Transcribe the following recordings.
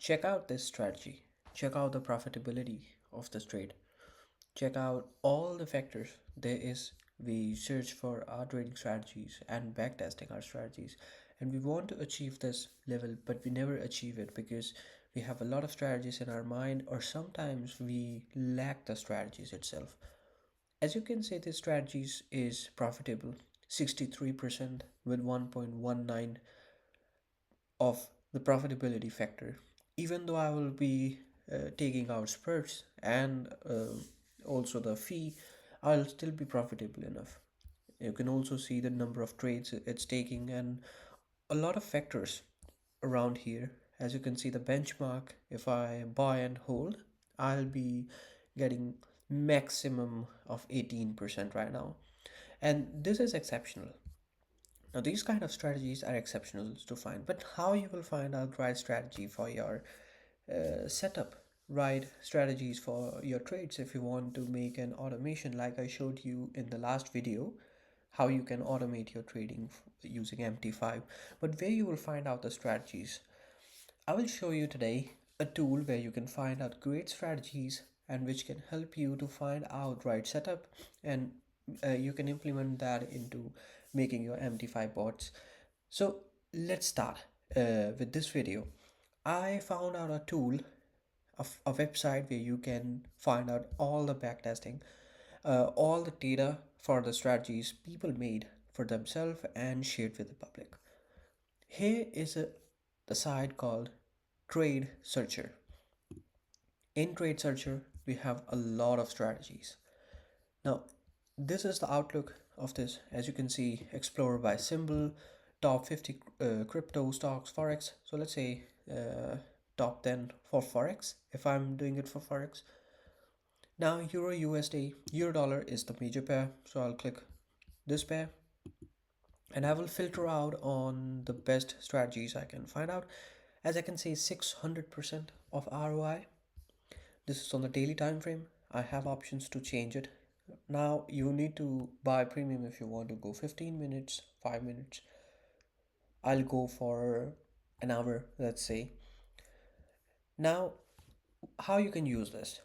Check out this strategy. Check out the profitability of this trade. Check out all the factors there is. We search for our trading strategies and backtesting our strategies, and we want to achieve this level, but we never achieve it because we have a lot of strategies in our mind, or sometimes we lack the strategies itself. As you can see, this strategies is profitable 63% with 1.19 of the profitability factor. Even though I will be taking out spurts and also the fee, I'll still be profitable enough. You can also see the number of trades it's taking and a lot of factors around here. As you can see, the benchmark, if I buy and hold, I'll be getting maximum of 18% right now. And this is exceptional. Now, these kind of strategies are exceptional to find, but how you will find out right strategy for your setup, right strategies for your trades if you want to make an automation like I showed you in the last video, how you can automate your trading using MT5, but where you will find out the strategies. I will show you today a tool where you can find out great strategies and which can help you to find out right setup, and you can implement that into making your MT5 bots. So let's start with this video. I found out a tool, a website where you can find out all the backtesting, all the data for the strategies people made for themselves and shared with the public. Here is the site called TradeSearcher. In TradeSearcher, we have a lot of strategies. Now, this is the outlook of this. As you can see, explore by symbol, top 50 crypto stocks, forex. So let's say top 10 for forex if I'm doing it for forex. Now, euro USD, euro dollar is the major pair. So I'll click this pair and I will filter out on the best strategies I can find out. As I can see, 600% of ROI. This is on the daily time frame. I have options to change it. Now you need to buy premium if you want to go 15 minutes, 5 minutes. I'll go for an hour, let's say. Now, how you can use this?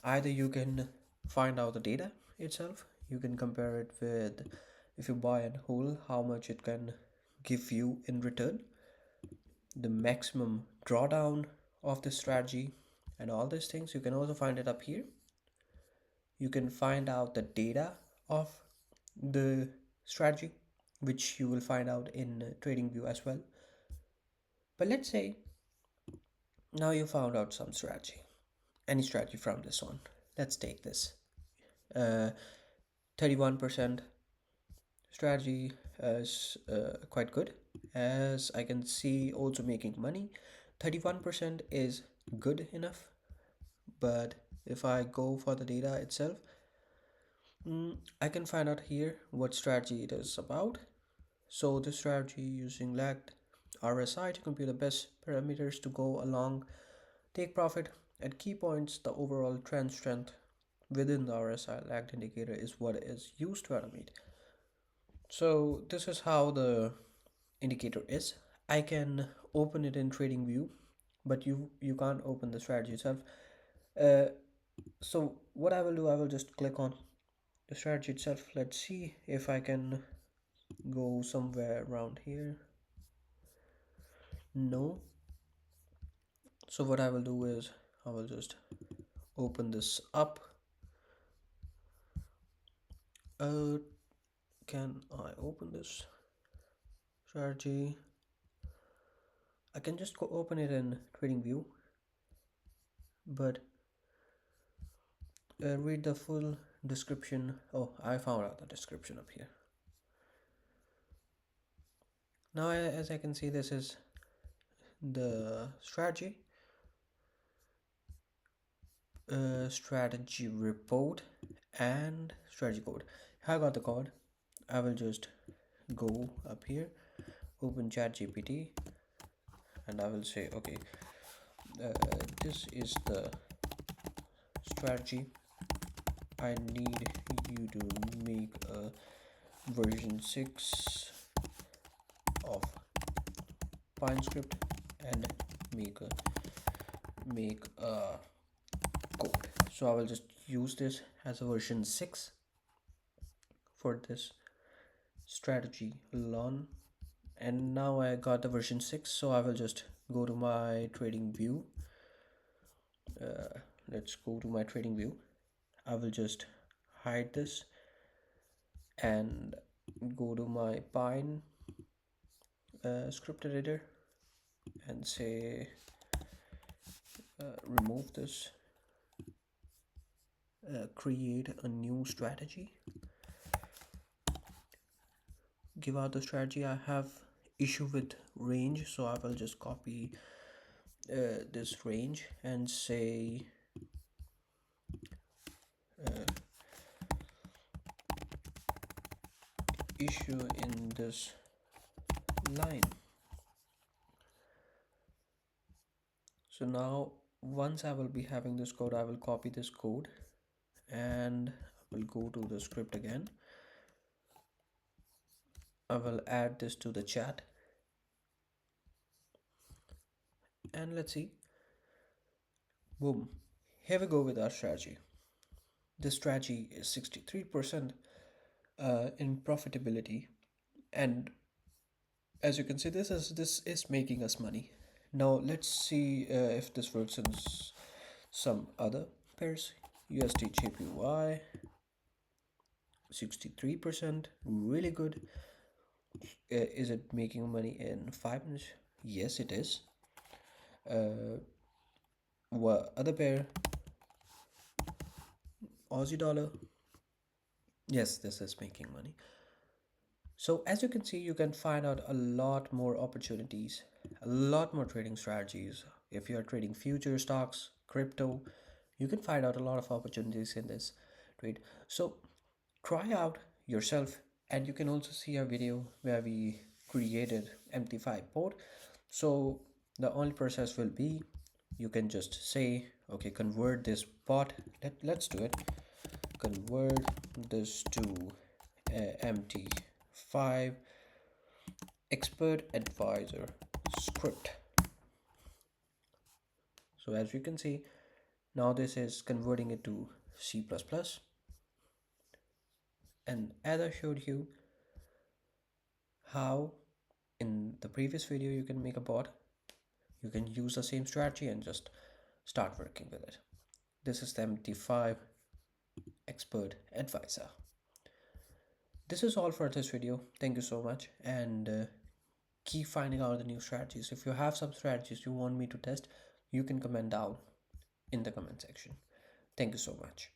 Either you can find out the data itself, you can compare it with, if you buy and hold, how much it can give you in return, the maximum drawdown of the strategy, and all these things. You can also find it up here. You can find out the data of the strategy, which you will find out in TradingView as well. But let's say now you found out some strategy, any strategy from this one. Let's take this 31% strategy is quite good. As I can see, also making money. 31% is good enough, but if I go for the data itself, I can find out here what strategy it is about. So this strategy using lagged RSI to compute the best parameters to go along, take profit at key points. The overall trend strength within the RSI lagged indicator is what is used to automate. So this is how the indicator is. I can open it in TradingView, but you can't open the strategy itself. So what I will do, I will just click on the strategy itself. Let's see if I can go somewhere around here. No. So what I will do is I will just open this up. Can I open this strategy? I can just go open it in TradingView, but read the full description. Oh, I found out the description up here. Now, as I can see, this is the strategy. Strategy report and strategy code. I got the code. I will just go up here, open ChatGPT, and I will say, okay, this is the strategy. I need you to make a version 6 of Pine script and make a make a code. So I will just use this as a version 6 for this strategy learn. And now I got the version 6, so I will just go to my trading view. Let's go to my trading view. I will just hide this and go to my Pine script editor and say remove this, create a new strategy, give out the strategy. I have issue with range, so I will just copy this range and say issue in this line. So now once I will be having this code, I will copy this code and I will go to the script again. I will add this to the chat and let's see. Boom, here we go with our strategy. This strategy is 63% in profitability, and as you can see, this is making us money. Now let's see if this works in some other pairs. USD JPY 63%, really good. Is it making money in 5 minutes? Yes, it is. What other pair? Aussie dollar. Yes, this is making money. So as you can see, you can find out a lot more opportunities, a lot more trading strategies. If you're trading future stocks, crypto, you can find out a lot of opportunities in this trade. So try out yourself, and you can also see a video where we created MT5 port. So the only process will be you can just say, okay, convert this bot. Let's do it. Convert this to MT5 expert advisor script. So as you can see, now this is converting it to C++. And as I showed you how in the previous video you can make a bot, you can use the same strategy and just start working with it. This is the MT5 expert advisor. This is all for this video. Thank you so much, and keep finding out the new strategies. If you have some strategies you want me to test, you can comment down in the comment section. Thank you so much.